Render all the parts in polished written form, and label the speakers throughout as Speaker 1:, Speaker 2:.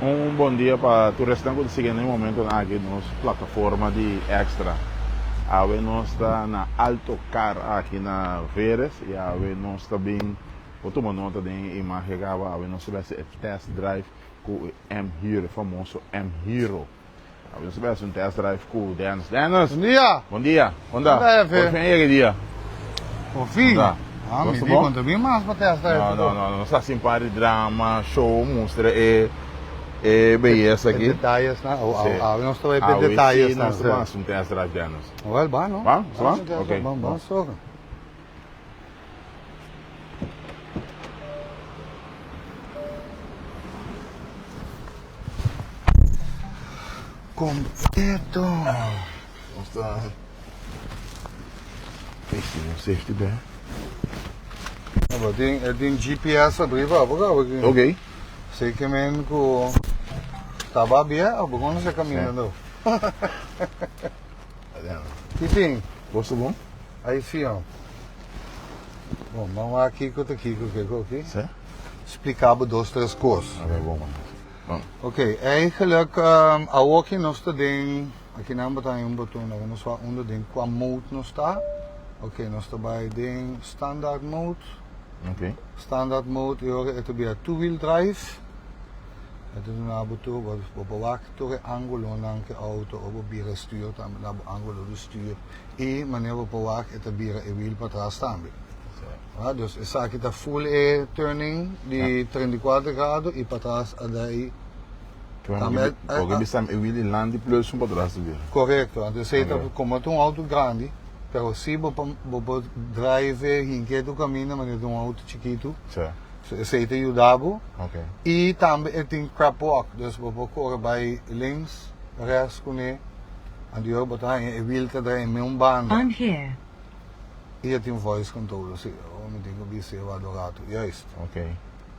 Speaker 1: Um bom dia para tu restante conseguir no momento aqui nos plataforma de extra. A nós está na Alto Car aqui na Veres e a nós está bem, o toma nota de imagem que a nós vai fazer test drive com o M-Hero, famoso M-Hero. A nós vai fazer test drive com o Dennis. Dennis!
Speaker 2: Bom dia!
Speaker 1: Bom dia! Onda?
Speaker 2: Por
Speaker 1: fim é que dia?
Speaker 2: Por fim?
Speaker 1: Onda?
Speaker 2: Ah, me diga quanto bem mais para test drive.
Speaker 1: Não está assim para drama, show, mostra e beleza aqui.
Speaker 2: Detalhes, né? Nós estamos aí para detalhes.
Speaker 1: Nós estamos um test drive, Dennis.
Speaker 2: Well, bom, não?
Speaker 1: Bom? Ok.
Speaker 2: Bom, só. Completo.
Speaker 1: Está. Safety band.
Speaker 2: Tem GPS abrir para aqui.
Speaker 1: Ok.
Speaker 2: Sei que men ko taba bia, o bom não se caminhando. Titing,
Speaker 1: Gosto bom?
Speaker 2: aí fiam. Bom, vamos aqui com o que aqui.
Speaker 1: Sim.
Speaker 2: Explicava duas, três coisas.
Speaker 1: Ok, bom.
Speaker 2: Oké, eigenlijk ook in ons te ding, aqui na botão um botão, nós só ding qua mode não está. Oké, nós está bij ding standard mode.
Speaker 1: Ok.
Speaker 2: Standard mode, het is weer two-wheel drive. Het is een auto wat bewaakt door angulo nanke auto op bieren stuurt en na angulo de stuur. E wanneer we bewaakt het bieren een wiel para staan. Ja, dus is aqui tá full turning de 34 graden e para trás daí.
Speaker 1: Porque bisa eu will land plus para trás vir.
Speaker 2: Correto, então você tá como um auto grande, pero se você drive hinque do caminho, mas é um auto chiquito.
Speaker 1: Certo.
Speaker 2: Você te ajudava.
Speaker 1: Ok.
Speaker 2: E também tem crab walk, dus we corren bij links, rechts, koene. En die hebben het wiel te draaien met een baan.
Speaker 3: I'm here.
Speaker 2: E je tem voice control, assim, me tem que observar o adorato, juist.
Speaker 1: Ok.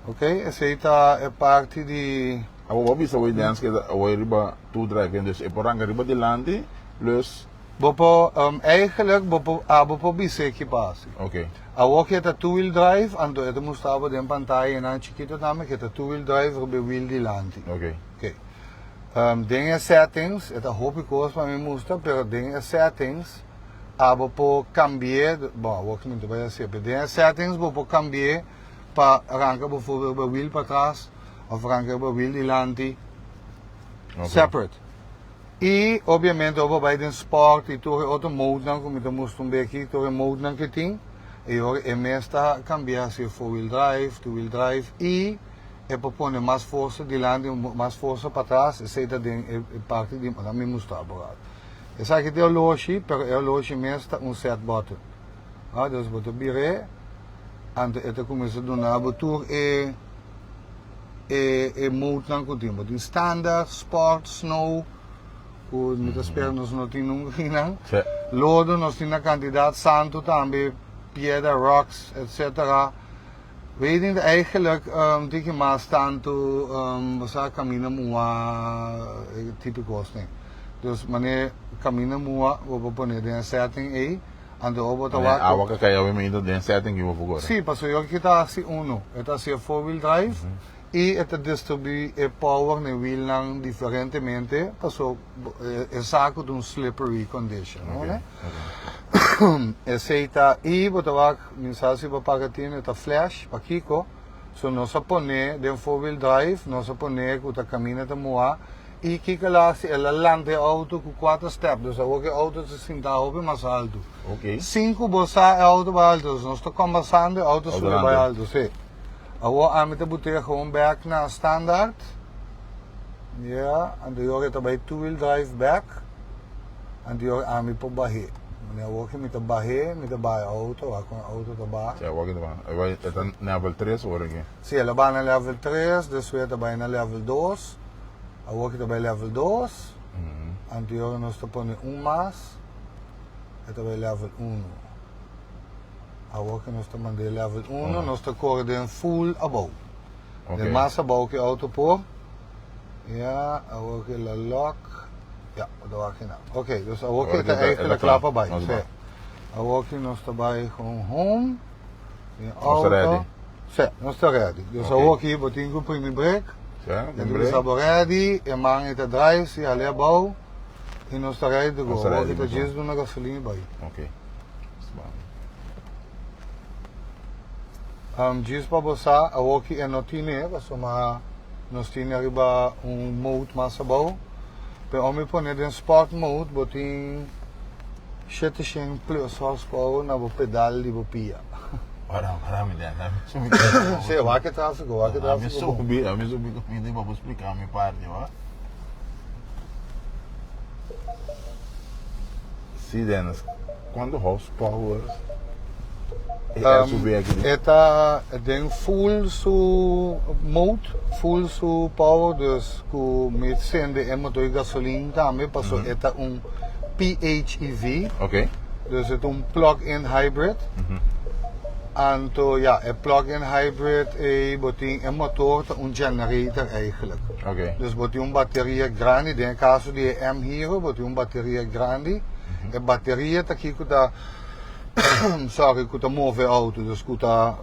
Speaker 2: Ok, aceita é parte de...
Speaker 1: A vou bisa o dance que o riba tu drive dus e poranga riba de land plus.
Speaker 2: Bopo, eigenlijk, bopo bise equipatie.
Speaker 1: Ok.
Speaker 2: Ook het een two-wheel drive, en het moest hebben de pantalla en een chiquito namelijk, het een two-wheel drive op de wheel die landt.
Speaker 1: Ok.
Speaker 2: Ok. Dingen settings, het hoop ik ook van me moest, pero dingen settings, bopo cambiar, bom, ook niet bij je dingen settings, bopo cambiar, para arrancar bijvoorbeeld bij wheel para trás, of arrancar bij wheel die landt, separate. E, obviamente, over bij de sport, e toch auto mode dan, como então moest beetje, toch een mode dan keting. E hoor, e meesta cambiar se four-wheel drive, two-wheel drive, e propone mais força de lado, mais força para trás, e seita de parte de, mas a mim moest abogado. Essa aqui é o horloge, pero o horloge meesta set button. Ah, dus wat de bire, en het começa do nabo tour e mode dan continu, de standaard, sport, snow. Met as pernas não tinham ninguém. Lodo nós tínhamos kandidaat santo também, piedra, rocks, etc. Weet je eigenlijk die maar tanto você caminha mua típico assim. Dus wanneer caminha mua, we poner de setting aí, and over the walk.
Speaker 1: A waka kaya we ainda de setting que eu vou agora.
Speaker 2: Sim, passou eu que tá assim uno, está assim four-wheel drive. E het distribui power no wheel lang diferentemente, passou é saco de um slippery condition, né? Aceita e botar mensagem para pagatina, tá flash, para Kiko, so nós põe de four-wheel drive, nós põe que o caminho tá moa e Kiko lá se ela lande auto com 4 steps, dus o auto se sinta algo mais alto.
Speaker 1: Ok.
Speaker 2: 5 bossa auto mais alto, nós estamos conversando auto sobre mais alto, sim. Awo amin te buter gewoon back naar standaard. Ja, en de jongen bij two-wheel drive back. En de jongen amin po bahe. Meneer Woki met de bahe, met de baie auto, waar kon auto te bahe.
Speaker 1: Ja, Woki te bahe. Het is level 3 hoor ik.
Speaker 2: Zie, je bent naar level 3, dus we zijn bij level 2. En Woki te bij level 2. En de jongen nos te ponen umas. Het is bij level 1. Agora que nós estamos de level 1, nós estamos correndo full above. Okay. De mais above que o auto por. Ja, agora que la lock. Ja, dat was geen naam. Oké, dus agora que está eigenlijk klaar bij. Agora que nós estamos bij gewoon home.
Speaker 1: Nós ready.
Speaker 2: Sim, nós estamos ready. Dus agora que botinho com o primeiro break.
Speaker 1: Ja,
Speaker 2: Então
Speaker 1: lembrei.
Speaker 2: estava ready, e man está drive, se ali abaixo, e nós está ready to go.
Speaker 1: Nós tá ready
Speaker 2: Aqui está
Speaker 1: to go.
Speaker 2: diz do na gasolina vai.
Speaker 1: Ok.
Speaker 2: Diz para você, a walkie é não tinha, mas nós tinha arriba mode mais abaixo. Pero om je põe in sport mode, botin 700 plus horsepower na pedal di bopia.
Speaker 1: Marami din.
Speaker 2: Sim, vai que tráfego, vai que
Speaker 1: A minha
Speaker 2: tráfego.
Speaker 1: subi comida para explicar a minha parte, ó. Sim, Dennis. Quando horsepower é subir aqui.
Speaker 2: Eta den full su mode, full su power, dus ku met sende en motor gasoline também passou eta PHEV,
Speaker 1: Ok.
Speaker 2: dus het plug-in hybrid. Anto ja, een plug-in hybrid botin een motor te generator eigenlijk.
Speaker 1: Ok.
Speaker 2: Dus botin batteria grande, den caso de M Hero, botin batteria grande. E batteria ta ki kuta sorry, kuta move auto, dus kuta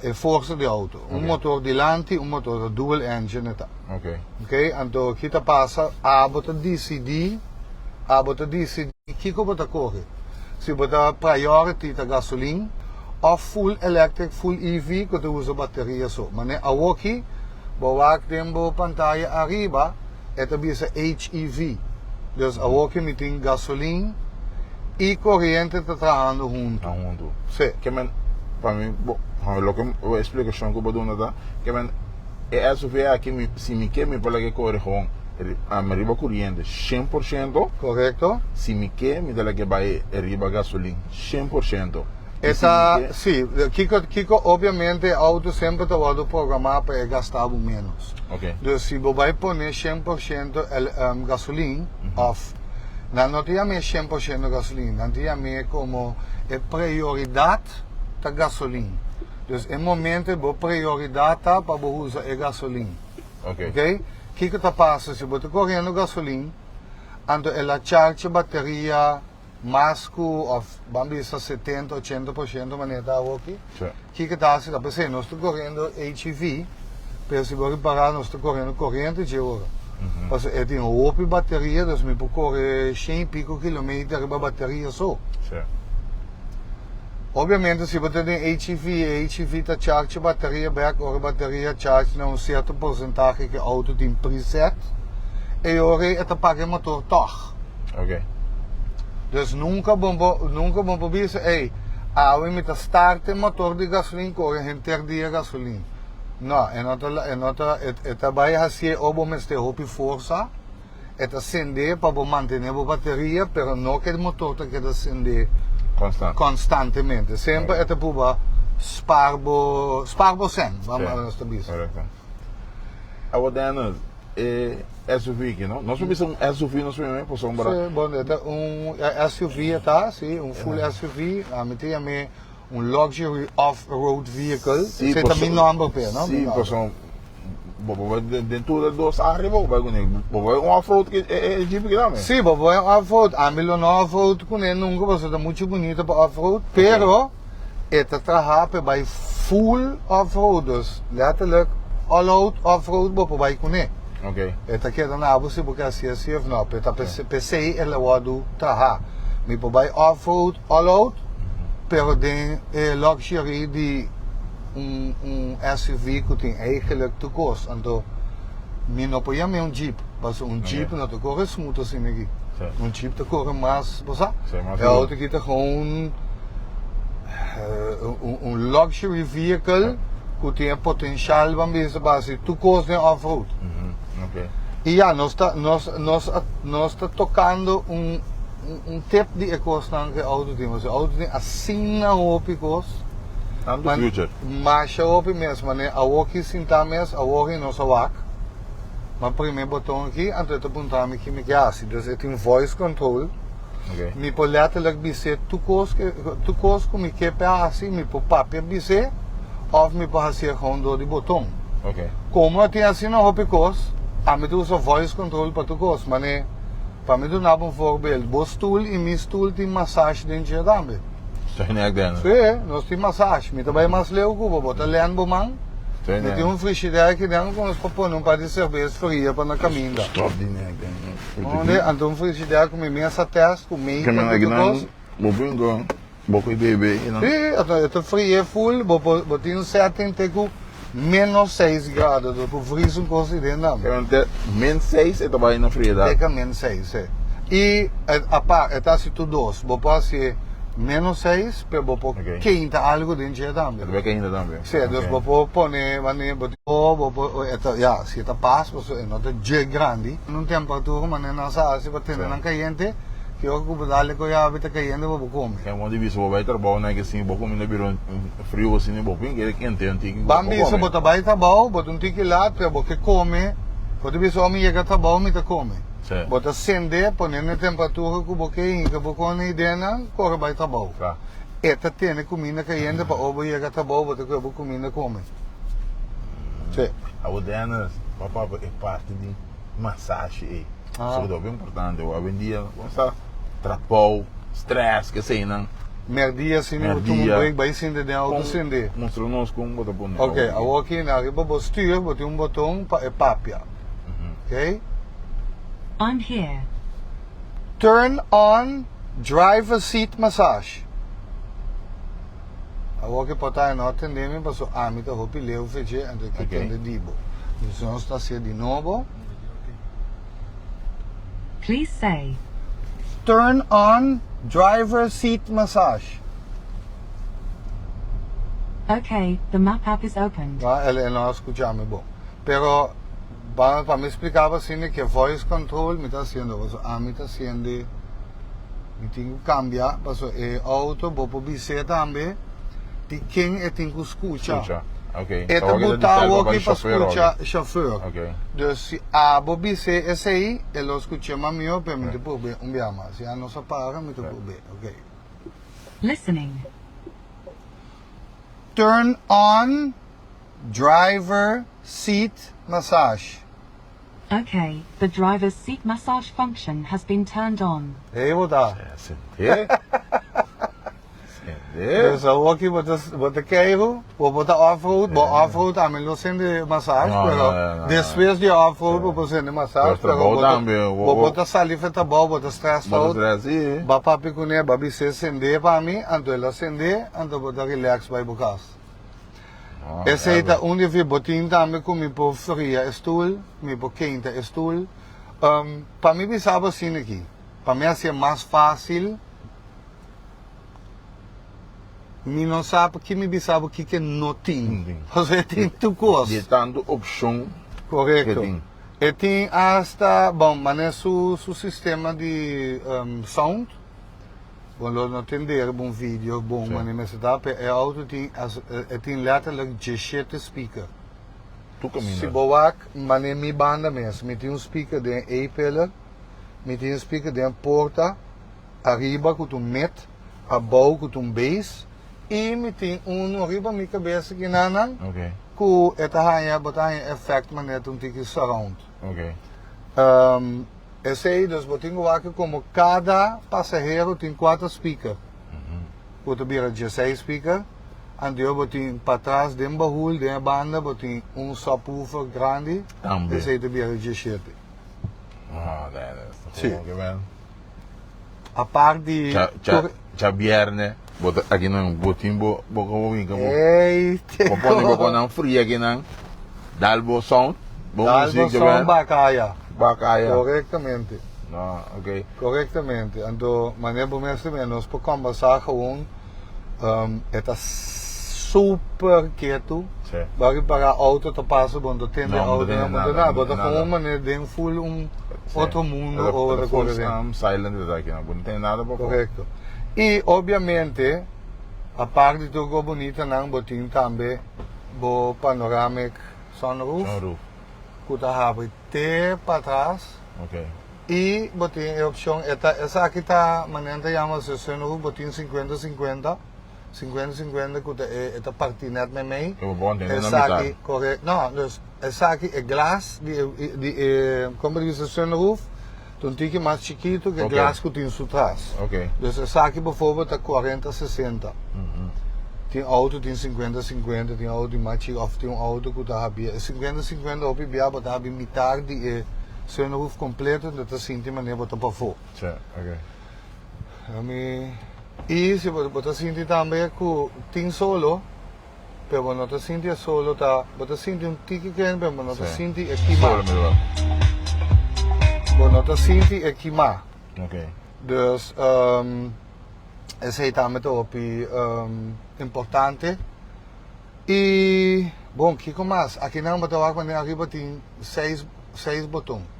Speaker 2: e forza di auto. Un motor di lanti, un motor dual engine eta.
Speaker 1: Ok.
Speaker 2: Ok, anto kita passa a bota DCD, kiko bota corre. Si bota priority ta gasoline, of full electric, full EV, kuta usa batteria so. Mane awoki, bawak tembo pantalla arriba, eta bisa HEV. Dus awoki meting gasoline e corrente está trabajando junto.
Speaker 1: Junto.
Speaker 2: Sí.
Speaker 1: Que men, para mim, bom, lo que a explicação que eu vou dar, que men, é SUV aqui, se me quer, me pode que corre com a riba corrente 100%,
Speaker 2: Correcto?
Speaker 1: se me quer, me dá que vai riba gasolina 100%.
Speaker 2: Essa, sim, Kiko, obviamente, o auto sempre está programado para gastar menos.
Speaker 1: Ok.
Speaker 2: Dus se você vai pôr 100% gasolina, off, não tinha 100% gasolina, não tinha como prioridade da gasolina. Dus em momento, a prioridade para usar a gasolina.
Speaker 1: Ok.
Speaker 2: Ok? O que está passando? Se você está correndo gasolina, então ela charge a bateria mais que, vamos dizer, 70, 80% maneira aqui.
Speaker 1: Sim.
Speaker 2: O que está fazendo? Porque nós estamos correndo HEV, mas se você parar, nós estamos correndo corrente de hora. Porque tem uma outra bateria, então me pode correr 100 e pico quilômetros com a bateria só.
Speaker 1: Sim.
Speaker 2: Obviamente, se você tem HEV está charge a bateria, back, ou a bateria charge em certo porcentagem que o auto tem preset, e agora está pagando o motor toch.
Speaker 1: Ok.
Speaker 2: Dus nunca vamos dizer, ei, we moeten starten motor de gasolina corre interdia gasolina. Não, é vai fazer obo met de hopi força, é acender para manter a bateria, pero não que o motor te quede acender
Speaker 1: Constante.
Speaker 2: constantemente. Sempre é para sparbo sen, vamos a dizer.
Speaker 1: Correto. Agora, Dennis, SUV aqui, não? Nós vamos um SUV, nós vamos para sombra.
Speaker 2: Sim, bom, é SUV, tá? Sim, full SUV, tem luxury off-road vehicle. Você também não anda bem, não?
Speaker 1: Sim, pessoal. Dentro de dois arriba, vai off-road que é jeep que dá, né?
Speaker 2: Sim, vai off-road. A mim não off-road com ele nunca, você está muito bonito para off-road, pero esta trabalha vai full off-road, letterlijk all-out off-road, vai com ele.
Speaker 1: Ok.
Speaker 2: Esta queda na você porque assim ou não, pero PC ela vai trabalhar. Me vai off-road, all-out, pero tem luxury de SUV que tem eigenlijk toekomst. Então, me não põe um Jeep, mas Jeep não te corre smooth assim aqui. Jeep te corre mais, você? É auto que te gewoon luxury vehicle que tem potencial para mesmo base toekomst em off-road.
Speaker 1: Ok.
Speaker 2: E já, nós está tocando tip de ecostand que o auto tem. O auto tem assim na opicos.
Speaker 1: And the future.
Speaker 2: Mas a opi mesmo, né? A walkie sintames, a walkie não só wak. Mas primeiro botão aqui, antes de apontar aqui me assim. Dus tem voice control.
Speaker 1: Ok.
Speaker 2: Me pode letterlijk dizer toekomst que me quer assim, me pode papel dizer, ou me pode fazer com door de botão.
Speaker 1: Ok.
Speaker 2: Como tem assim na opicos, a mim usa voice control para toekomst, mas né? Para mim dar um voorbeeld, bo stoel e minha stoel tem massagem dentro também.
Speaker 1: Zeg je niet, Dennis?
Speaker 2: Sim, nós temos massagem. Me também mais leu que vou botar lendo man.
Speaker 1: Sim,
Speaker 2: Met
Speaker 1: né?
Speaker 2: frigidaire que dentro com os papos não pode cerveja fria para na caminha.
Speaker 1: Stop din ek.
Speaker 2: Onde então frigidaire com essa teste com meio
Speaker 1: Kami lagi nang bubingo. Bokoy bebe.
Speaker 2: Sim, então frio full, botinho certo tem com menos 6 graus, do frio um coisa dentro.
Speaker 1: Kaya min 6 ito ba yung frida?
Speaker 2: Fica menos 6, é. E a par, está se tu dois, vou passar menos 6, pero vou pôr quente algo dentro também.
Speaker 1: Ito ba kayo na também?
Speaker 2: Sim, então vou pôr, já, se está passo, você nota de grande, num temperatura, mas não sabe se você tem na quente, que eu vou dar com a habita quente, vou comer.
Speaker 1: Kaya mo di biso ba ito trabaho na kasi boko mi na biro frio assim boko yung kente yung tiki.
Speaker 2: Bambi se bota vai trabalho, bota tiki lá, pero você come, pode ver só me chega trabalho, me come.
Speaker 1: Sim.
Speaker 2: Bota acender, põe na temperatura que você que você com dentro, corre vai trabalho.
Speaker 1: Tá.
Speaker 2: Esta tem comida quente para o chega trabalho, bota que comida come. Sim.
Speaker 1: A Udena, papá é parte de massagem.
Speaker 2: Ah.
Speaker 1: Isso é bem importante. Hoje em dia, vamos estar trapou, stress, que sei não.
Speaker 2: Merdia assim, o break vai acender dentro, auto acender.
Speaker 1: Mostrou-nos como botar por
Speaker 2: Ok, agora aqui na riba você styr, bota botão para papia. Ok?
Speaker 3: I'm here.
Speaker 2: Turn on driver seat massage. Agora que pode estar atender me passou a mim tá roupa leu fez ando que atende dibo. Então está se de novo.
Speaker 3: Please say.
Speaker 2: Turn on driver seat massage.
Speaker 3: Okay, the map app is opened.
Speaker 2: Tá? Ele não escutamos bom. Pero para me explicar assim que voice control me está haciendo, a mim está haciendo, me tenho que cambiar, porque o auto vou publicar também. De quem eu tenho que escutar.
Speaker 1: Ok.
Speaker 2: É para botar o aqui para escutar
Speaker 1: o
Speaker 2: chauffeur.
Speaker 1: Ok.
Speaker 2: Então, se a bobice esse aí, ele escuta mais meu, para me depois ver mais. Se a nossa para, me depois ver. Ok.
Speaker 3: Listening.
Speaker 2: Turn on driver seat massage.
Speaker 3: Okay, the driver's seat massage function has been turned on.
Speaker 2: Aí vou dar.
Speaker 1: Sente.
Speaker 2: Então, aqui vou quero, vou botar off-road, off-road a mim não sente massagem, mas depois de off-road vou fazer massagem, vou botar saliva tá bom, botar stress out, vou para picuné, vou se acender para mim, então ele acender, então vou dar relax vai bocar. Esse aí tá onde vi botinho também com me por fria stool, me por quente stool, para mim pensava assim aqui, para mim assim é mais fácil. Me não sabe que me sabe o que não tem. Você tem tu coisa.
Speaker 1: De tanto opção.
Speaker 2: Correto. E tem hasta, bom, mas é su sistema de sound. Bom, não entender bom vídeo, bom, mas você dá, é auto tem letterlijk 17 speaker.
Speaker 1: Tu caminha.
Speaker 2: Se boak, mas é minha banda mesmo. Me tem speaker de A-pillar, me tem speaker de porta, arriba com um met, abaixo com um bass. E me tem arriba minha cabeça que não,
Speaker 1: Ok.
Speaker 2: com esta rainha botar efeito mas é tiki surround.
Speaker 1: Ok.
Speaker 2: Esse aí dos botinhos aqui como cada passageiro tem 4 speakers. O tabira 16 speakers. And eu botinho para trás de baúl de banda botinho subwoofer grande.
Speaker 1: Também.
Speaker 2: Esse aí tabira 17.
Speaker 1: Ah,
Speaker 2: Sim.
Speaker 1: é.
Speaker 2: A parte de
Speaker 1: Já viernes, aqui não botimbo, boca bovinga.
Speaker 2: Eita.
Speaker 1: Popone boca não fria aqui não. Dalbo sound. Bom
Speaker 2: Dalbo sound bacaia.
Speaker 1: Bacaia.
Speaker 2: Corretamente.
Speaker 1: Ah, ok.
Speaker 2: Corretamente. Então, maneira mesmo nós podemos conversar gewoon. Está super quieto.
Speaker 1: Sim.
Speaker 2: Para a auto te passa, quando tem a auto não muda nada. Bota com uma maneira de full outro mundo ou outra coisa.
Speaker 1: Silent aqui não tem nada para.
Speaker 2: Correto. E obviamente a parte de tudo bonita não botinho também bo panoramic sunroof. Que abre até para trás.
Speaker 1: Ok.
Speaker 2: E botinho a opção essa aqui tá maneira chama-se sunroof botinho 50-50. 50-50 que é parte net met mij. Essa aqui, correto. Não, dus essa aqui é glass como diz o sunroof. Um tique mais chiquito que glass que tem atrás.
Speaker 1: Ok.
Speaker 2: Dus essa aqui, bijvoorbeeld, é 40-60. Tem auto tem 50-50, tem auto mais of tem auto que tá habia 50-50 op bia bota habia metade e sunroof completo, dat is sinti maneira bota para fora.
Speaker 1: Certo, ok.
Speaker 2: E se bota sinti também que tem solo, pero não tá sinti solo tá, bota sinti tiki que pero não tá sinti aqui
Speaker 1: Solo
Speaker 2: mais.
Speaker 1: melhor.
Speaker 2: Não tá sinti aqui mais.
Speaker 1: Ok.
Speaker 2: Dus esse também tá op importante. E bom, que mais? Aqui não bota lá quando arriba tem seis botões.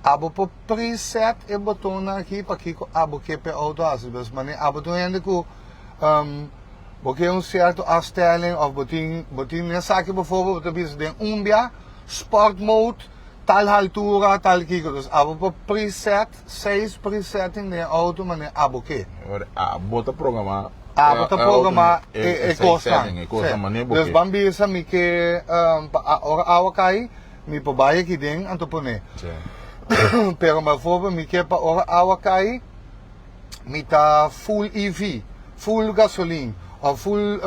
Speaker 2: Abo por preset e botão aqui para que abo que per auto as, mas abo tu ainda que porque certo afstelling of botin nessa aqui bijvoorbeeld dat is de umbia sport mode tal altura tal kiko dus abo por preset 6 presetting de auto mas abo que
Speaker 1: Bota programa.
Speaker 2: bota programa e costa.
Speaker 1: Maneira
Speaker 2: Dus bambi sa mi que ora kai mi pabaye que ding antopone. Pero bijvoorbeeld mi que pa ora awakai mi ta full EV, full gasoline of full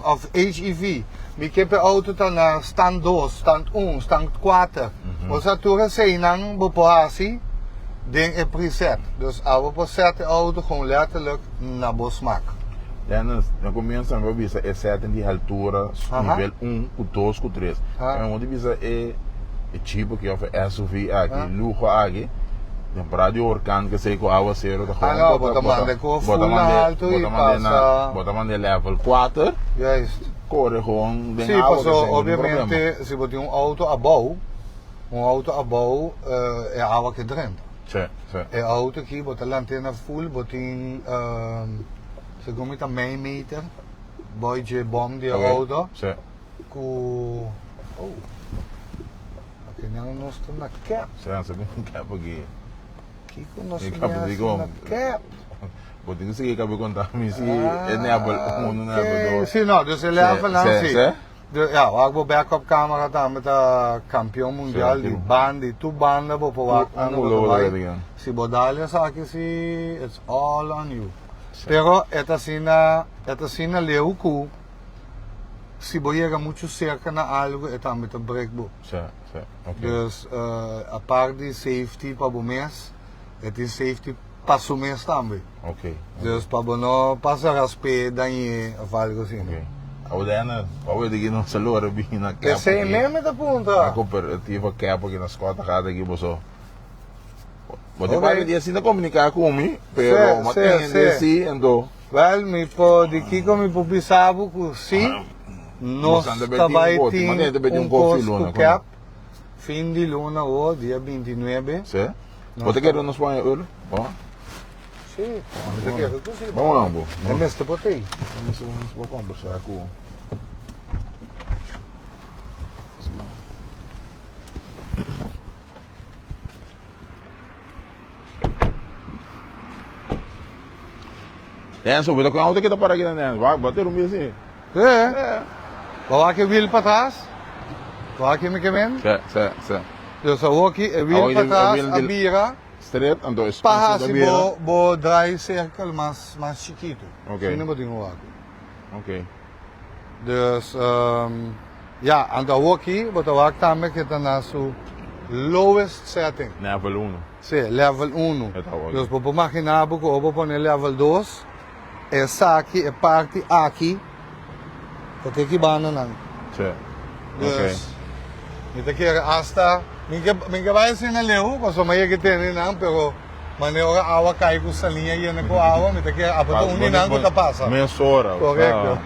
Speaker 2: of HEV. Mi que pa auto ta na stand 2, stand 1, stand 4. O sa tura say nang bopoasi ding e preset. Dus abo po set auto gewoon letterlijk na bosmak.
Speaker 1: Dan comienza a ver é certo de altura, nível 1, o 2, o 3. Onde visa é tipo que é SUV aqui, luxo aqui. Temporada de orcano que sei com água zero da
Speaker 2: não, bota mande com full alto e passa.
Speaker 1: Bota mande level 4.
Speaker 2: Juist.
Speaker 1: Corre gewoon de
Speaker 2: Sim,
Speaker 1: água.
Speaker 2: passou, obviamente, se você tem auto above, é água que dentro.
Speaker 1: Sim, sim.
Speaker 2: É auto aqui, bota lanterna full, bota se como está meio meter, boy bom de auto.
Speaker 1: Sim.
Speaker 2: Com aqui não nós estamos na cap.
Speaker 1: Sim, sabe um cap aqui.
Speaker 2: Aqui com nós estamos na cap.
Speaker 1: Pode não sei que acabei contar, mas se é nevel, não nevel.
Speaker 2: Sim, não, dus ele leva lá, sim. Ja, waar ik backup camera daar met de kampioen mundial, die band, die two banden boven waar si bodalha aqui si it's all on you. Pero esta sina leuku si boyega muito cerca na algo é também te breakbook. Dus a parte de safety para o mês, é de safety para o mês também. Dus para não passar as pés daí a algo assim.
Speaker 1: O dena, pode aqui no celular bem na cap.
Speaker 2: Esse é mesmo da ponta.
Speaker 1: A cooperativa cap aqui nas quatro cada aqui você. Pode para dia assim comunicar comigo, pero mantém desse ando.
Speaker 2: Well, me pode Kiko me publicava que sim. Nós trabalhamos um curso cap fim de luna ou dia 29.
Speaker 1: Sim. Pode querer nos põe ouro? Bom.
Speaker 2: Sim.
Speaker 1: Vamos lá, bom.
Speaker 2: É mesmo botei.
Speaker 1: Vou conversar com Enzo, vou tocar onde que tá para aqui, né? Vai bater um mês assim.
Speaker 2: Vai que wheel para trás. Vai que me quemen.
Speaker 1: Sim.
Speaker 2: Dus eu aqui wheel para trás, a bira.
Speaker 1: Straight, ando espaço
Speaker 2: Para
Speaker 1: da
Speaker 2: se
Speaker 1: bira.
Speaker 2: bo dry circle mais chiquito.
Speaker 1: Ok.
Speaker 2: Não botinho o aqui.
Speaker 1: Ok.
Speaker 2: Dus ja, ando aqui, botar o aqui também que está na sua lowest setting.
Speaker 1: Level 1.
Speaker 2: Sim, level 1. Dus vou imaginar que eu vou pôr level 2. Essa aqui é parte aqui. Porque aqui bana não.
Speaker 1: Sim.
Speaker 2: Dus, niet keer hasta. Minha vai ser na leu, mas só que tem não, pero maneira água cai com essa linha e não com água, me que a botar não que tá passa.
Speaker 1: Mensora.
Speaker 2: Correto.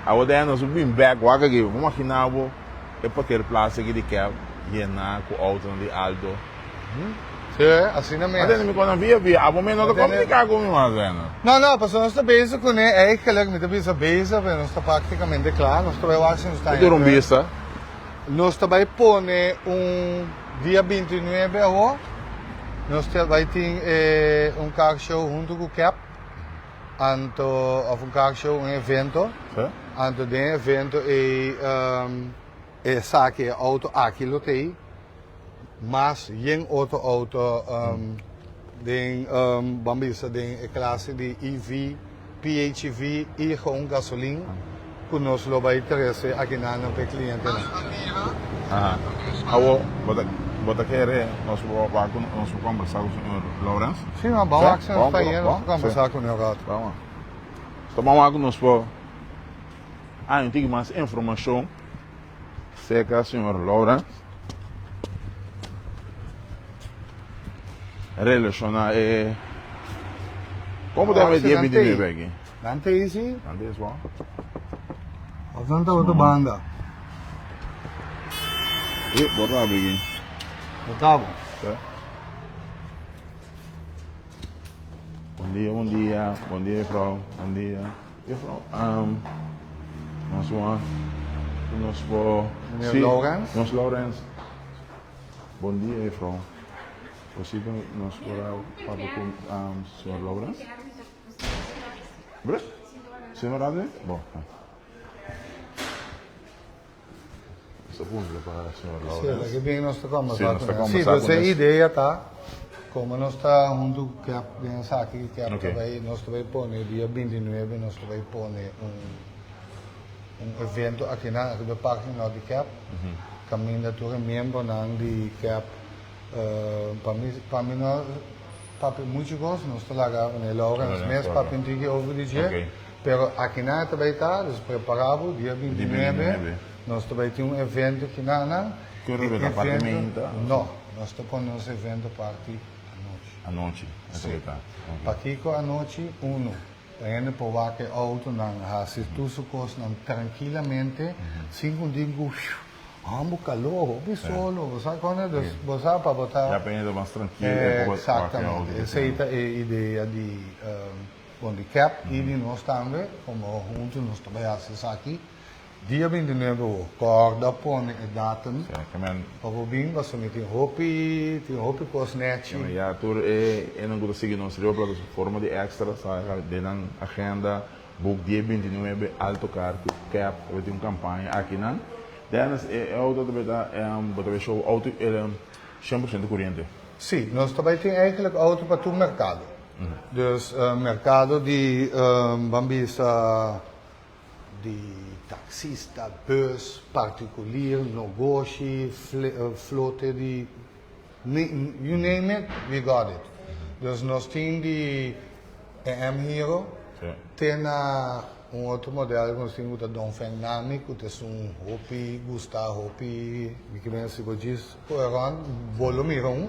Speaker 1: A odena nós vim back waga aqui, vamos imaginar é para ter place aqui de cap, llenar com auto de alto.
Speaker 2: Sim, assim na mesma.
Speaker 1: Mas me quando via, a momento não comunicar com mim mais
Speaker 2: Não, mas nós está bezig com é que leg met de bezig, mas nós está praticamente claro, nós trabalhamos em está.
Speaker 1: Ter vista.
Speaker 2: Nós também põe dia 29 agora. Nós também tem car show junto com o CAP. Anto of car show evento. Anto de evento saque auto aqui lotei. Mas yen auto den bambisa den classe de EV, PHEV e gewoon gasoline. que nós lo vai interesse aqui na cliente.
Speaker 1: Ajá. Awo, bota querer, nós vamos conversar com o senhor Lawrence?
Speaker 2: Sim, mas vamos lá que você
Speaker 1: Vamos,
Speaker 2: está aí, nós
Speaker 1: vamos,
Speaker 2: vamos conversar com ele agora.
Speaker 1: Vamos. Então vamos lá conosco. Eu tenho mais informação acerca do senhor Lawrence. Relacionar como deve dia 29 aqui?
Speaker 2: Dante easy,
Speaker 1: Antes bom.
Speaker 2: avanta outra banda.
Speaker 1: E bora abrir aqui.
Speaker 2: Tá bom.
Speaker 1: Tá? Bom dia, vrouw. Bom dia. Juffrouw, nós vamos.
Speaker 2: Meneer Lawrence?
Speaker 1: Nós Lawrence. Bom dia, juffrouw. Possível nós falar com o senhor Lawrence? Bre? Senhor Adler? Bom. Essa pergunta para o senhor
Speaker 2: Sim,
Speaker 1: Lawrence.
Speaker 2: aqui bem nós estamos
Speaker 1: Sim, nós
Speaker 2: conversando.
Speaker 1: estamos
Speaker 2: Sim,
Speaker 1: conversando
Speaker 2: essa
Speaker 1: com
Speaker 2: ideia tá. Como nós está junto com a aqui, que
Speaker 1: Ok.
Speaker 2: nós vai pôr dia 29, nós vai pôr evento aqui na do parque de Cap. Caminho da tua membro de Cap. Para mim nós papi muito gosto, nós está lá no Lawrence, mas papi não tem over de dia.
Speaker 1: Ok.
Speaker 2: Pero aqui na também está, nós preparamos dia 29. Nós também tem evento aqui na
Speaker 1: Que evento? Apartamento?
Speaker 2: Não, nós estamos com nosso evento party
Speaker 1: À noite.
Speaker 2: Sim. Pakiko à noite, ainda por lá que auto não se tu supos não tranquilamente, sem um digo, amo calor, o solo, você quando você para botar.
Speaker 1: Já pensa mais tranquilo.
Speaker 2: Exatamente. Essa é a ideia de de cap e de nós também, como juntos nós trabalhamos aqui. Dia 29, corda põe a data. Para bem, você me tem roupa cosnet.
Speaker 1: Ja, tur não gosto de seguir nossa plataforma de extra, sabe? De na agenda, book dia 29, alto car, cap, eu tenho campanha aqui não. Daí é auto de verdade, bota show auto 100% corrente.
Speaker 2: Sim, nós também temos eigenlijk auto para todo mercado. Dus mercado de bambisa, de taxista, bus, particulier, negócio, flote de... You name it, we got it. Dus nós temos de EM Hero, tem outro modelo que nós temos da Dongfeng Nami, que é Hopi, Gustavo Hopi, que vem se diz, por volume 1.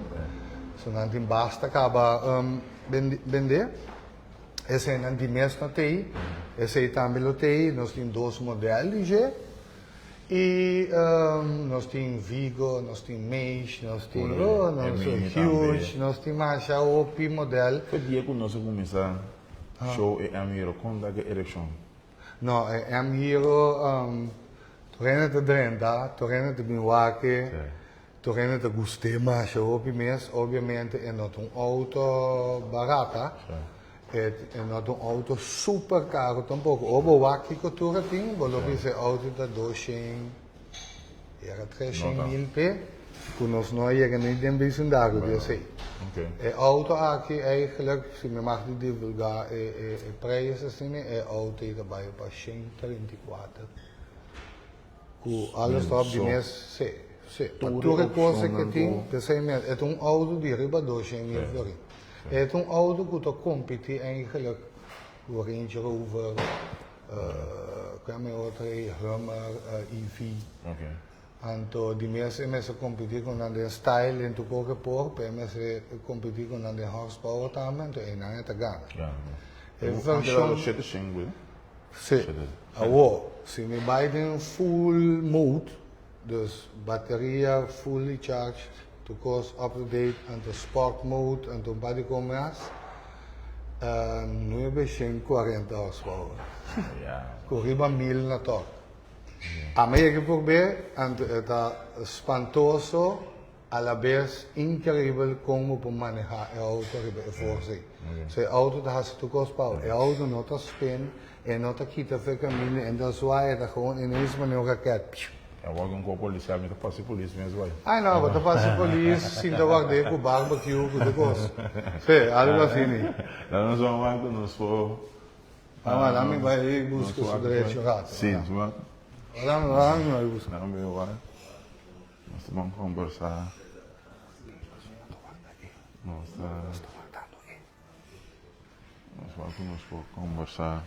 Speaker 2: So não tem basta acaba vender. Esse é de mesmo TI, esse é também o TI, nós temos dois modelos de e nós temos Vigo, nós temos Mesh, nós temos Huge, nós temos mais o P modelo.
Speaker 1: Foi dia que nós começamos show e Amiro com a ereção.
Speaker 2: Não, é Amiro, torrena de Drenta, torrena de Milwaukee, torrena de Gustema, show o mês, obviamente é não um auto barata. É um auto super caro tampouco. O aqui que tu tem, esse auto da 200, era 300 mil p, que nós não ia nem de dagen de sei. É auto aqui eigenlijk, se me mag divulgar, prijs assim, é auto daarbij para 134. Com alles op die mês, sei. Tudo coisa que tem, é um auto de riba 200 mil florin. É um auto que está compete eigenlijk com Range Rover, Hummer, EV. Então, de mensen compete com a style en toekomstig por, mensen compete com a horsepower também, então é não é tá ganho.
Speaker 1: Versão 700,
Speaker 2: sim. Se me Biden full mode, dus bateria fully charged. Toekomst up-to-date en de sport mode en de body commerce. Nu heb je 40 horsepower. Corriba 1000 na torque. A meio que por bem, está espantoso, a la vez incrível como para manejar o auto e força. Se o auto está se toekomst power, o auto não está spin, não está quita ver caminho, e dan zwaai está gewoon ineens maar een raket.
Speaker 1: Eu vou com o policial, me passe polícia mesmo aí.
Speaker 2: Ai não, vou passar polícia, sim, da guarda com barbecue, com o coisa. Sim, algo assim.
Speaker 1: Nós vamos lá, nós for
Speaker 2: Lá me vai buscar o direito rato.
Speaker 1: Sim, vai.
Speaker 2: Lá me vai buscar.
Speaker 1: Não, meu, vai. Nós vamos conversar. Nós vamos conversar.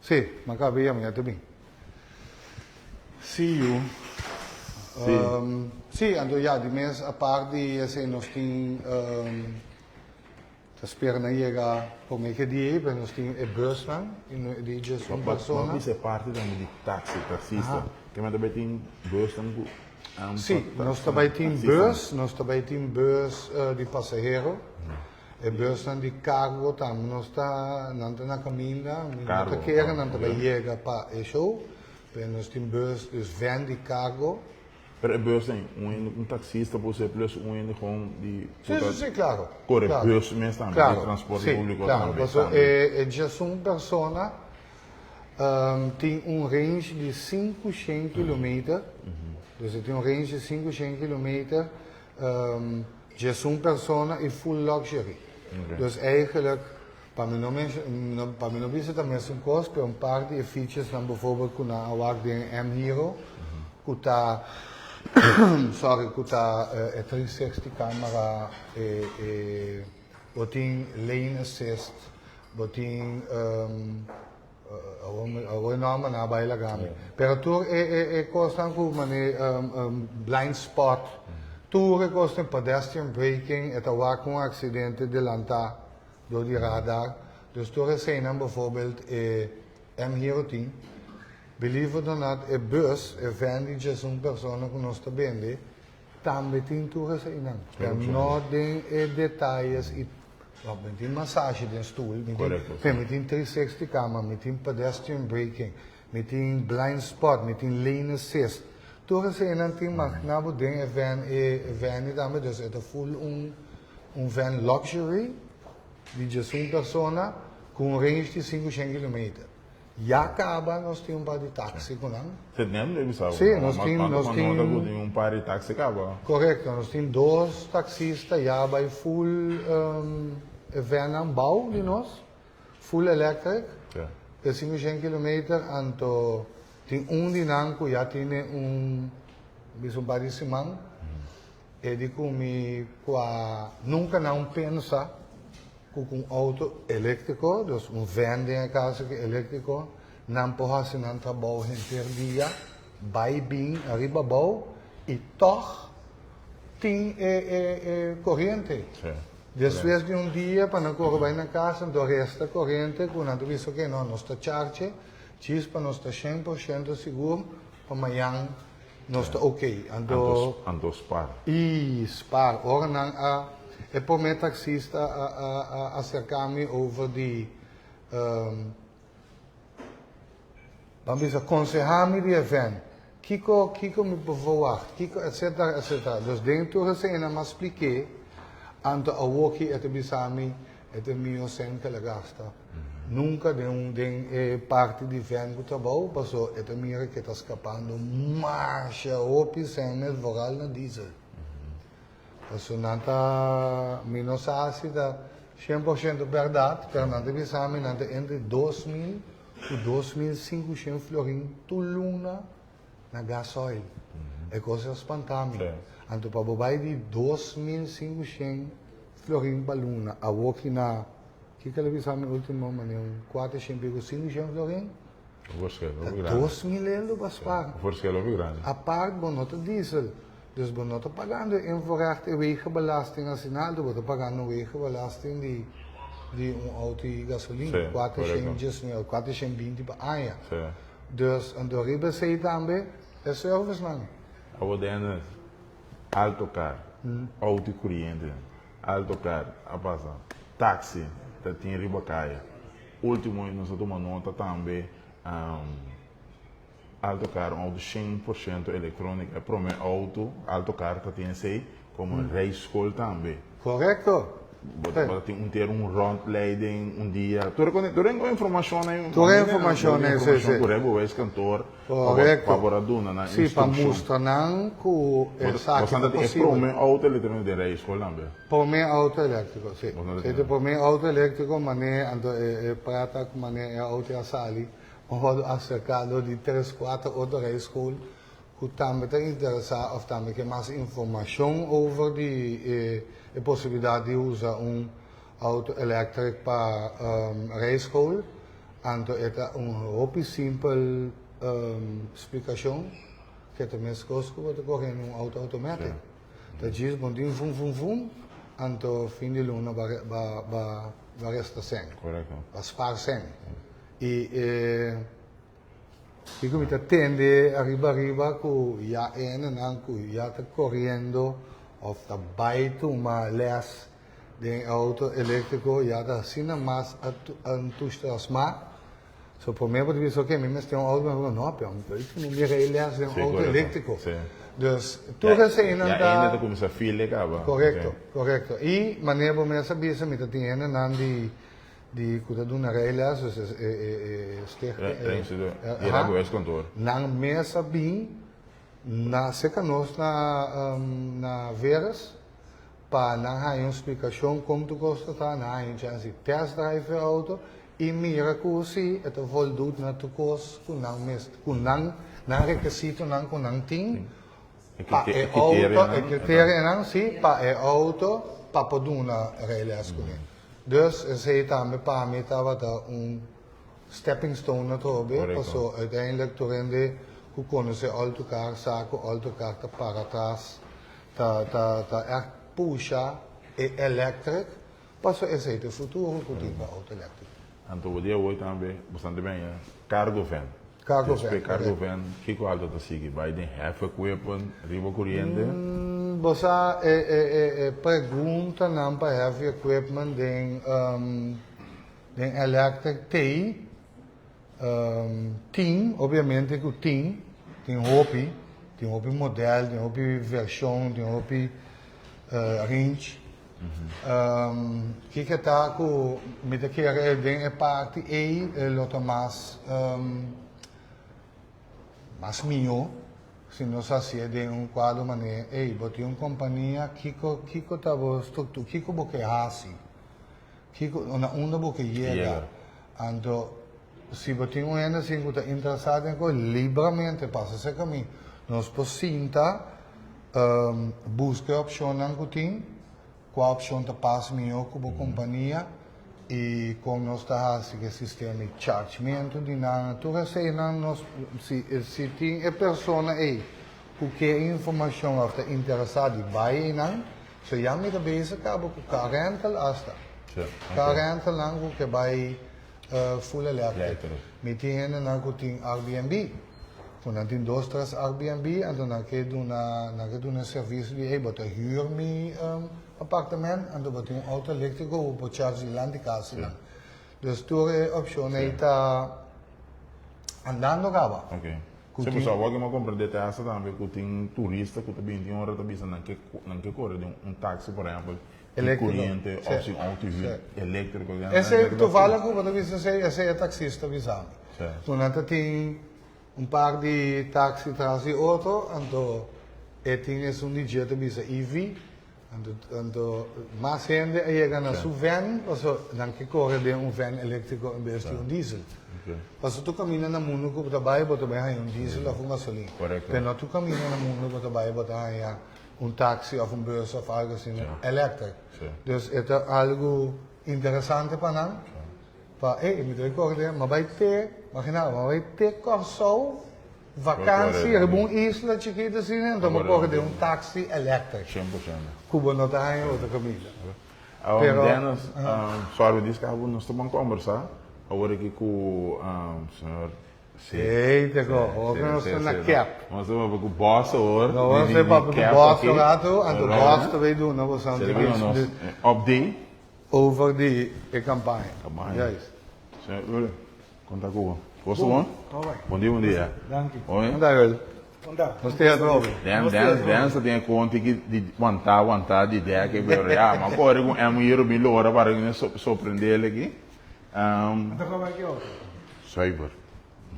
Speaker 2: Sim, mas acabei amanhã também.
Speaker 1: See you.
Speaker 2: Sim, então já, de mês a parte de assim, nós temos a perna chega como é que die, mas nós temos a busman, die just uma pessoa.
Speaker 1: Mas isso é parte também de taxista. Que mas também tem bus também.
Speaker 2: Sim, nós também temos bus de passageiro. E bus de cargo também, nós está na caminho, nós querem, nós também chega para o show. Nós temos bus, dus van de cargo.
Speaker 1: Pero bus tem taxista, você plus com de...
Speaker 2: Sim, claro.
Speaker 1: Corre,
Speaker 2: claro.
Speaker 1: bus mesmo também,
Speaker 2: claro.
Speaker 1: de transporte
Speaker 2: sim,
Speaker 1: público
Speaker 2: claro.
Speaker 1: também.
Speaker 2: É just uma pessoa tem range de 500 km. Dus tem range de 500 km. Just uma pessoa e full luxury. Dus eigenlijk, para mim não is het dan met een kost, per een paar die features dan bijvoorbeeld kunnen werken in M-Hero, kuta 360 camera, botin lane assist, botin hoe naam na baila gami. Pero tour costan como blind spot, tour costan pedestrian braking, het werkt een accidente delanta door die radar. Dus door zijn dan bijvoorbeeld M-Hero 10. Believe it or not, een bus, een van die just een persoon con ons te bende, também tem toeren zijn dan. Per no den detalhes, met die massage den stoel, met die 360 camera, met die pedestrian braking, met die blind spot, met die lane assist. Toeren zijn dan die mag nou den een van die dan, dus het full een van luxury. Die just uma pessoa com um range de 500 km. Já acaba, nós temos um par de táxi com nós.
Speaker 1: Você lembra, sabe?
Speaker 2: Sim, nós temos
Speaker 1: um par de táxi acaba.
Speaker 2: Correto, nós temos dois taxistas já vai full van aan bouw de nós, full electric, de 500 km, então tem de nanco já tem um par de semana. Ele come nunca não pensa com um auto elétrico, dus van de casa elétrico, não pode se não trabalhar inteiro dia, vai bem, arriba bom, e toch tem corrente. Depois de dia, para não correr na casa, do resto corrente, quando tu visto que não está charge, chispa não está 100% seguro, para amanhã não está ok.
Speaker 1: Ando spar.
Speaker 2: Spar. Ora não é por meu taxista a acercar-me over die, vamos dizer, aconselhar-me de evento. Kiko me bevoar, Kiko, etc. Dus dentro dessa ainda me expliquei, anto a walkie et bisami et mio sem que gasta. Nunca de parte de evento que trabalho, passou et mira que está escapando marcha opi sem met voral na diesel. Então, não está 100% verdade, pero não deve ser entre 2.000 e 2.500 florins por luna na gasoil. É coisa espantável. Então, para bobai de 2.500 florins por luna, a walk na que deve ser o último ano, 400 florins?
Speaker 1: O
Speaker 2: 2.000 euros para pagar.
Speaker 1: O verschil é grande.
Speaker 2: A parte bonota diesel. Dus we moeten pagando invoerrecht wegenbelasting nacional, we moeten pagando wegenbelasting die auto e gasolina, 420 per aia. Dus en door riba sei também é service man.
Speaker 1: Agora autocar, auto corrente, autocar, a passar, táxi, tá tem riba caia. Último nós tomamos nota também. Autocar, um auto 100% eletrônico, é para o meu auto, autocar que tem sei como rijschool também.
Speaker 2: Correto.
Speaker 1: Você ter rondleiding dia. Tu tem informação aí?
Speaker 2: Tu tem informação aí, sim.
Speaker 1: Tu é cantor.
Speaker 2: Correto.
Speaker 1: Favoraduna na
Speaker 2: Sim, para mostrar que
Speaker 1: Você é para mim auto elétrico de reis, colambia.
Speaker 2: Por mim auto elétrico, sim. Se por mim auto elétrico, mané ando prata com mané auto asali, ou acercado de 3-4 outro reis school. Que também está interessado, ou também quer mais informação over a possibilidade de usar auto elétrico para rijschool. Então, é uma simples explicação que também se gosta de correr auto automático. Então, diz, bom dia, vum, então, fim de luna, vai restar sem.
Speaker 1: Correto.
Speaker 2: Vai spar sem. E Fico mi tende arriba que já está correndo ou está baito uma les de auto elétrico já está assim mais entusiasmado. So por mim pode dizer ok, mas tem auto mas não, pero isso não me les de auto elétrico. Dus tu recém não
Speaker 1: tá. Ainda começa a filha acaba.
Speaker 2: Correto. E maneira como essa bisa me tem não de kuda do na reilas
Speaker 1: era o ex-cantor.
Speaker 2: Nang mesa bem na seca nós na veras para na uma explicação como tu gosta tá na a chance test drive auto e mira que se é voldoet na tu cos com nang na requisito nang com nang ting pa é auto critério nang sim pa é auto para poder na reilas com Dus ze também para mim estava stepping stone natuurlijk. Also uiteindelijk toen hoe konden ze autocar zaken, autocar te para trás, ta echt pusha electric. Passo esse é o futuro que tem para auto elétrico.
Speaker 1: Então o dia hoje também bastante bem cargo van.
Speaker 2: Cargo
Speaker 1: van, que qual alto sigue? Vai de half equipment, riba corrente.
Speaker 2: Você pergunta não para heavy equipment den electric T, tem, obviamente que tem hobby modelo, tem hobby versão, tem hobby range. Que está com me te quer den parte e loto mais minho. Se nós assim de quadro maneira, botei uma companhia Kiko tava estrutura, Kiko porque assim, Kiko na onda porque chega, então se botei um ainda assim que está interessado em coisa livremente passa esse caminho, nós possível buscar a opção não que tem, qual opção tá passa melhor com a companhia e como nós está assim o sistema de chargeamento de nada, tu recebe nós se tem a pessoa aí que informação está interessada em vai não, so já me bezig acaba com car rental hasta, car rental não que vai full electric, me tem não que tem Airbnb, quando tem 2-3 Airbnb, então na que do na serviço de botar huur me apartamento, então botar auto elétrico ou por charge lá de casa lá, dus tu opção aí está andando acaba.
Speaker 1: Okay. Se pessoal vai me compreender essa também que tem turista que também tem hora também não que corre de táxi por exemplo, corrente, opção auto elétrico.
Speaker 2: Esse tu fala que quando você é taxista visando. Quando tem par de táxi atrás de outro, então tem esse dia de visa EV, então mais gente chega na sua van, also não que corre de van elétrico em vez de diesel. Parce tu cammina na mundo ko trabalho bota bem um diesel ou gasolina. Pero tu cammina na mundo bota bem bota um táxi ou bus ou algo assim elétrico. Dus é algo interessante para nós. Para me recordar, mas vai ter corso vakantie, er bom isla chiquita assim, então me corre um táxi elétrico.
Speaker 1: 100%.
Speaker 2: Cuba não tá em outra caminho.
Speaker 1: Dennis, sorry, disse que nós estamos conversar. Agora aqui com o senhor...
Speaker 2: Eita, nós estamos na cap.
Speaker 1: Nós estamos com o boss agora.
Speaker 2: Nós estamos com o boss agora, e o boss também do novo Santo
Speaker 1: update
Speaker 2: over de campanha.
Speaker 1: Senhor, conta com o. Gostou bom? Bom dia.
Speaker 2: Dank je.
Speaker 1: Oi.
Speaker 2: Dankjewel. Nós temos droga.
Speaker 1: Dança tem conta que de aguentar de ideia que ver já, mas agora é um euro mil hora para que surpreender ele aqui.
Speaker 4: Então como é que é?
Speaker 1: Cyber.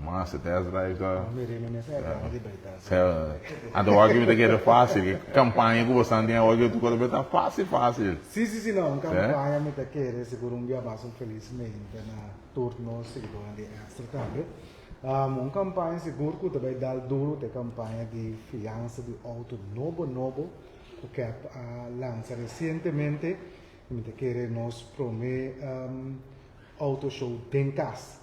Speaker 1: Mas se test drive tá.
Speaker 4: Mirei nessa época de beitar.
Speaker 1: Ando aqui me quer fácil, campanha que você tem hoje tu pode botar fácil.
Speaker 4: Sim, não, campanha me tá querer seguro um dia mais felizmente na turno seguidor de extra também. Campanha seguro que também dá duro de campanha de fiança de auto novo que lança recentemente me tá querer nos promete auto show Dencas.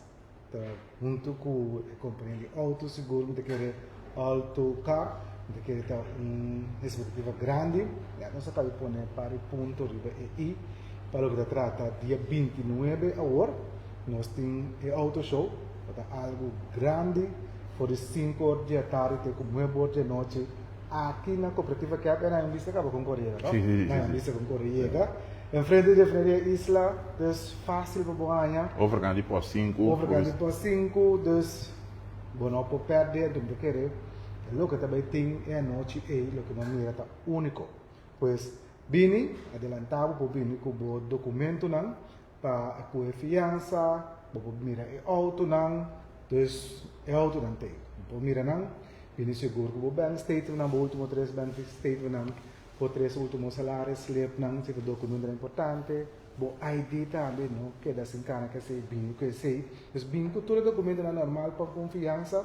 Speaker 4: Junto com a companhia de auto seguro, me querer auto car, me querer ter expectativa grande, nós acabamos de pôr para o ponto e para o que se trata dia 29 agora, nós temos o auto show, algo grande, por 5 horas da tarde, com 9 horas da noite, aqui na cooperativa que é na Ambisa acaba com Coreia,
Speaker 1: Sim.
Speaker 4: Na Ambisa com Coreia, em frente da isla, dus fácil para banhar.
Speaker 1: Overgang por 5.
Speaker 4: Overgang por 5, dus não pode perder, então querer. O que também tem é a noite e o que não mira tá único. Pois bini adelantado por bini com o documento não para a confiança, para mira é auto não, dus é auto não tem. Para mira não, bini seguro com o bank statement não, o último 3 bank statement não. Por 3 últimos salários, slip não, se o documento é importante, o ID também, não, que da sincana que se bem que sei, mas bem que todo documento é normal para confiança,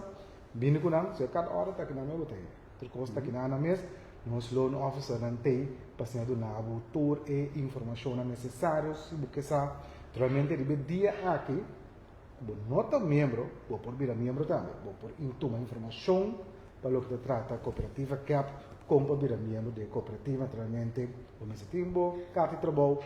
Speaker 4: bem que não, se cada hora está aqui na minha botella, por costa aqui na mesa, nós loan officer não tem, passando na tour e informação necessárias, se você sabe, realmente ele dia aqui, nota membro, vou por vir a membro também, vou por uma informação para o que se trata a cooperativa CAP, como para membro da cooperativa, naturalmente, o mês de timbo, carta de trabalho,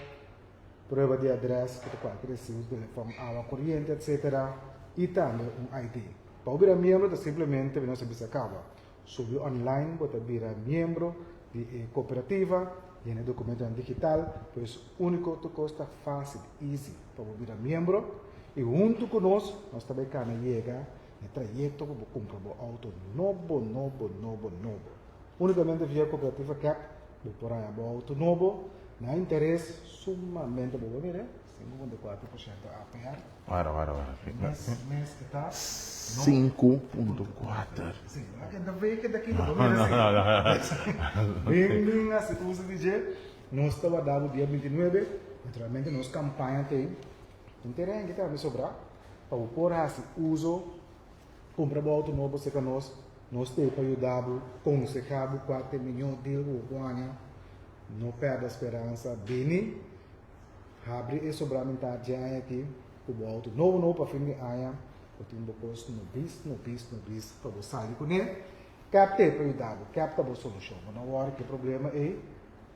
Speaker 4: prova de endereço, que qualquer recibos, telefone, água corrente, etc. E também ID. Para virar membro, simplesmente nós se acaba. Sobre online, para virar membro de cooperativa, e no documento digital, pois único que custa fácil, easy, para virar membro. E junto conosco, nós também chega no trajeto para comprar o auto novo. Unicamente via cooperativa CAP, por aí o auto novo, na interesse sumamente bom, né? 54% APR.
Speaker 1: Para.
Speaker 4: Mês que está
Speaker 1: 5.4.
Speaker 4: Sim, ainda veio que daqui do bem assim, usa DJ, nós estava dado dia 29, naturalmente nós campanha tem interesse que está me sobrar, para o por assim uso, compra o auto novo, se que nós temos para ajudar, aconselhar 4 milhões de euros, não perde a esperança, bem, abre e sobramento aqui, com o auto novo para fim de ano, eu tenho um custo no bis, para você sair com ele, capte para ajudar, capta a solução, não hora que o problema é,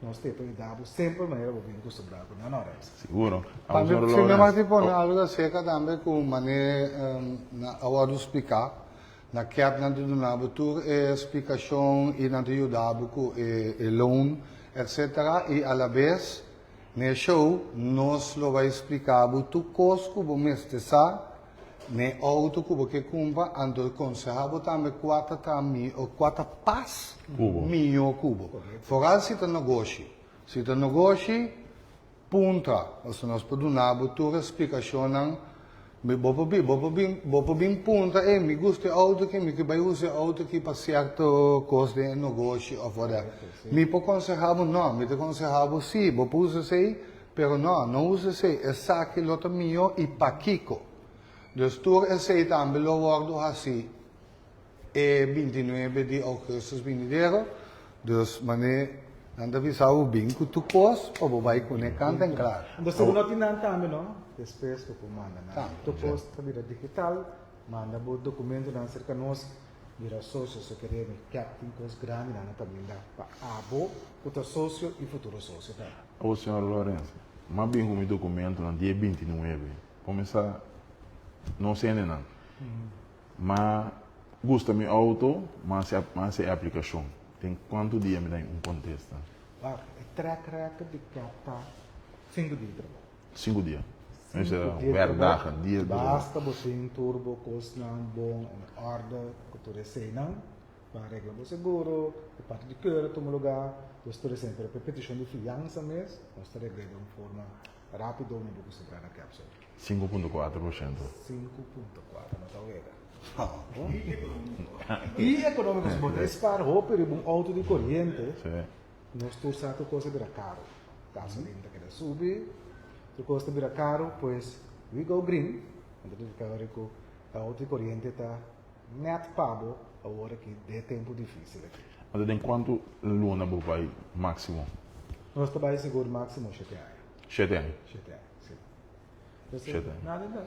Speaker 4: nós temos para ajudar, sempre maneira de vir com sobrar, não é isso.
Speaker 1: Seguro.
Speaker 2: Se me mais tipo, algo assim, também com maneira, a hora de explicar, na CAP não tem nada, tu explicação e não tem ajudado com o loan, etc. E a la vez, no show, nós lo vai explicar tu costo que você está, no auto que você compra, ando aconselhado também 4 pas milhão cubo. Fora se tu negócio, punta, nós podemos dar tu explicação. Bopo bem punta, me gusta auto que me vai usar auto que para certo costo de negócio ou whatever. Me po aconselhava não, me te aconselhava sim, bopo usa sei, pero não usa sei, é saque lota mio e paquico. Dus tur é sei também lo wordo assim, é 29 de agosto venidero, dus mané anda visau bem que tu cos, ou vai conectar tem claro.
Speaker 4: Então, se não tem nada também, não? Depois tu manda, né? Tu posta vira digital, manda o documento na cerca nós, vira sócio, se querer, captain coisa grande, na também dá para abo, outro sócio e futuro sócio.
Speaker 1: Ô, senhor Lourenço, mas bem com o documento no dia 29, começa, não sei ainda não, mas gusta meu auto, mas é aplicação. Tem quanto dia me dá um contexto?
Speaker 4: É track de capta 5 dias.
Speaker 1: 5 dias. Isso é verdade, dia do
Speaker 4: basta você em turbo, coisa não bom, em ordem, que tu receita não, para arreglar o seguro, a parte de cura, toma lugar, nós temos sempre a petição de fiança mesmo, nós temos de uma forma rápida, não vou conseguir na capsule.
Speaker 1: 5.4%.
Speaker 4: 5.4, não está e econômicos, mas para roupa e um auto de corrente,
Speaker 1: Sim.
Speaker 4: nós temos certa coisa vira caro. Gasolina que subir, outra coisa vira caro, pois we go green, então do que a auto de corrente está net pago a hora que é tempo difícil aqui.
Speaker 1: Mas tem quanto luna vai máximo?
Speaker 4: Nós trabalhamos seguro máximo 7 anos.
Speaker 1: 7 anos.
Speaker 4: 7 anos, sim.
Speaker 1: 7 anos.
Speaker 4: Nada, nada.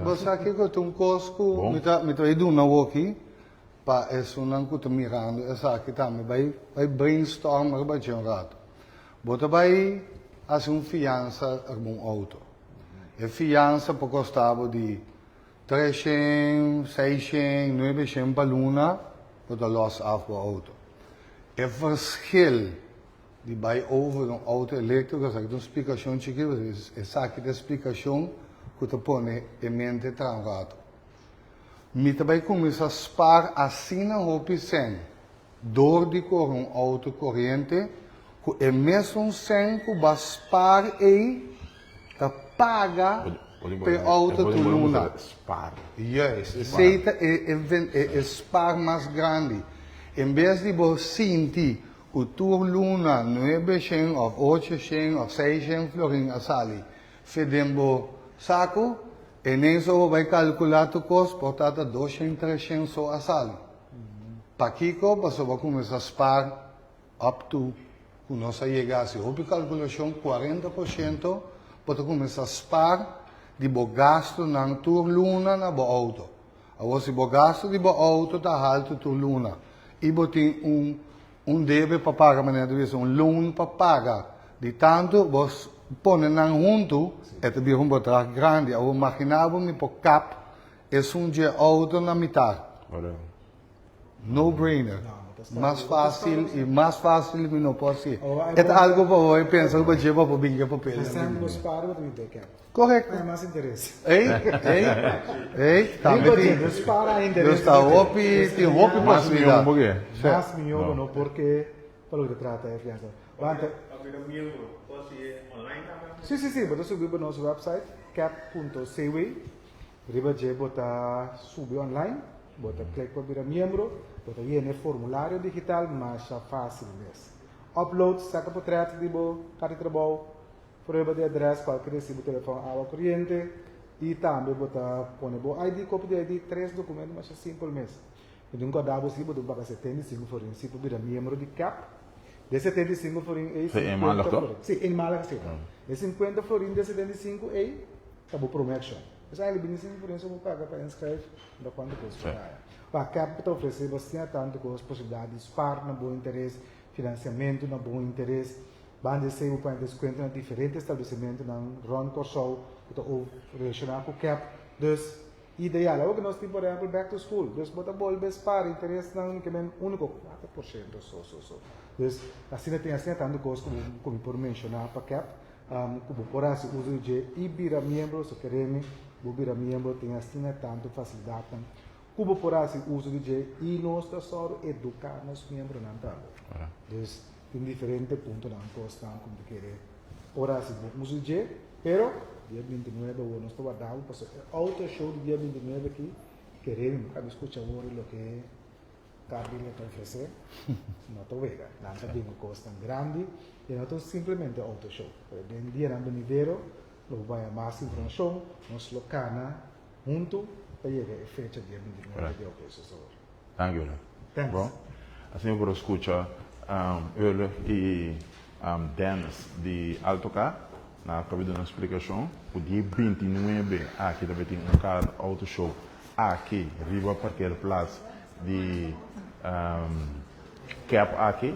Speaker 2: Você aqui que tem um cosco,
Speaker 1: Bom.
Speaker 2: me tá indo na aqui, para isso não que mirando, essa aqui também vai brainstorm para um rato. Bota vai fazer uma fiança a um auto. E fiança por costado de 300, 600, 900 para luna, para los af para auto. É verschil die bij over een auto elektrico, als ik een explicação chique, essa aqui da explicação que te põe em mente trancato. Me também começa a spar assim na roupa sem, door de cor um auto corrente, que é mesmo sem que vai spar e que paga per auto tu luna.
Speaker 1: Spar.
Speaker 2: Juist, aceita é spar mais grande. Em vez de você sentir o tur luna 900 of 800 of 600 florin a sali, fedembo saco, e nem só vai calcular o custo, portanto 200, 300 só a sali. Paquico, você vai começar a spar up to, quando nós chegasse, houve calculação 40%, para começar a spar de bo gasto na tur luna na bo auto. Agora, se bo gasto de bo auto, tá alto tur luna. E botem deve para pagar, mas loan para pagar. De tanto, você põe na junto, é também um bedrag grande. Eu imaginava me por cap, é dia auto na metade. No brainer. Mais fácil e mais fácil que não pode ser. É algo para você pensar que você vai pingar papel.
Speaker 4: Mas temos para o que
Speaker 2: Correto.
Speaker 4: é mais interesse.
Speaker 2: Ei, tá bem.
Speaker 4: Nós para
Speaker 2: Eu
Speaker 4: interesse.
Speaker 2: está hopi, tem hopi
Speaker 1: Mas milhão
Speaker 2: possibilidade.
Speaker 1: por quê?
Speaker 4: Mas milhão não porque pelo que trata é fiança. Vanta. Sim, sim, sim. Bota subir para o nosso website cap.cw. Riba je bota subir online. Bota clique para virar membro. Bota ir no formulário digital, mas é fácil mesmo. Upload, saca para trás de bo, carta de trabalho. Prueba de address, qualquer recibo, telefone, água corrente. E também botar, põe bo ID, cópia de ID, 3 documentos, mas é simples mesmo. E nunca dá você, botar para 75 forinhos, se virar membro de CAP. De 75 forinhos,
Speaker 1: Sim, em Málaga,
Speaker 4: forinhos. Sim, em Málaga, sim. De 50 forinhos, de 75, acabou promotion. Mas aí, 25 forinhos, eu vou pagar para inscrever, da quanto custa. Para CAP, para oferecer bastante tanto com as possibilidades, par na bom interesse, financiamento na bom interesse. Bande ser um ponto de desconto em diferentes estabelecimentos na Ron Corsol, que relacionado com o CAP. Dus, ideal é o que nós temos, por exemplo, back to school. Dus, bota bol, bespar, interesse na que men único 4%, só. Dus, assim tem assim tanto coisa como por mencionar para CAP, como por assim uso de ibira membro, se queremos, ibira membro tem assim tanto facilidade. Como por assim uso de e nós está só educar nos membros não tanto. Dus, tem diferentes pontos na costa como tu querer. Ora se uso de, pero dia 29 o nós estamos dando para outro show do dia 29 aqui. Queremos, cada escuta agora o que Carlos está oferecer. Não estou vendo, lança bem uma costa grande e não estou simplesmente outro show. Bem dia na Benivero, lo vai a mais informação, nós locana junto para chegar a fecha dia 29 de outubro.
Speaker 1: Dankjewel.
Speaker 4: Thanks.
Speaker 1: Bom, assim eu vou escutar Euler e Dennis de Altocar, na acabei de uma explicação, o dia 29 aqui também tem um carro auto show aqui, Riva Parqueira Place de Cap aqui,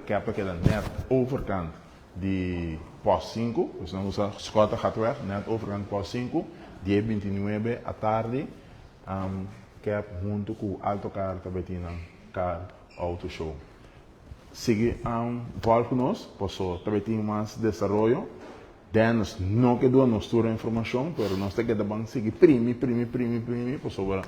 Speaker 1: Cap aqui da net overkant de Post 5, dus dan usa Scott gaat weg, net overkant Post 5, dia 29 à tarde, Cap junto com Altocar também tem um carro auto show. Sigue volta conosco, posso também ter mais desenvolvimento. Dennis não quedou nos toda a informação, mas nós temos que seguir primi, posso agora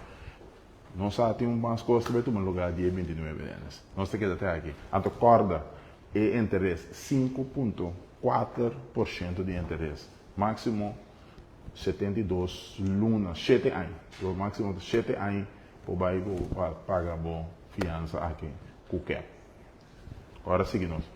Speaker 1: Nós temos umas coisas para tomar lugar dia 29 anos. Nós temos que até aqui. A corda é interesse 5,4% de interesse. Máximo 72 lunas, 7 anos. O máximo de 7 anos para pagar a fiança aqui. Com o cap. Agora seguimos.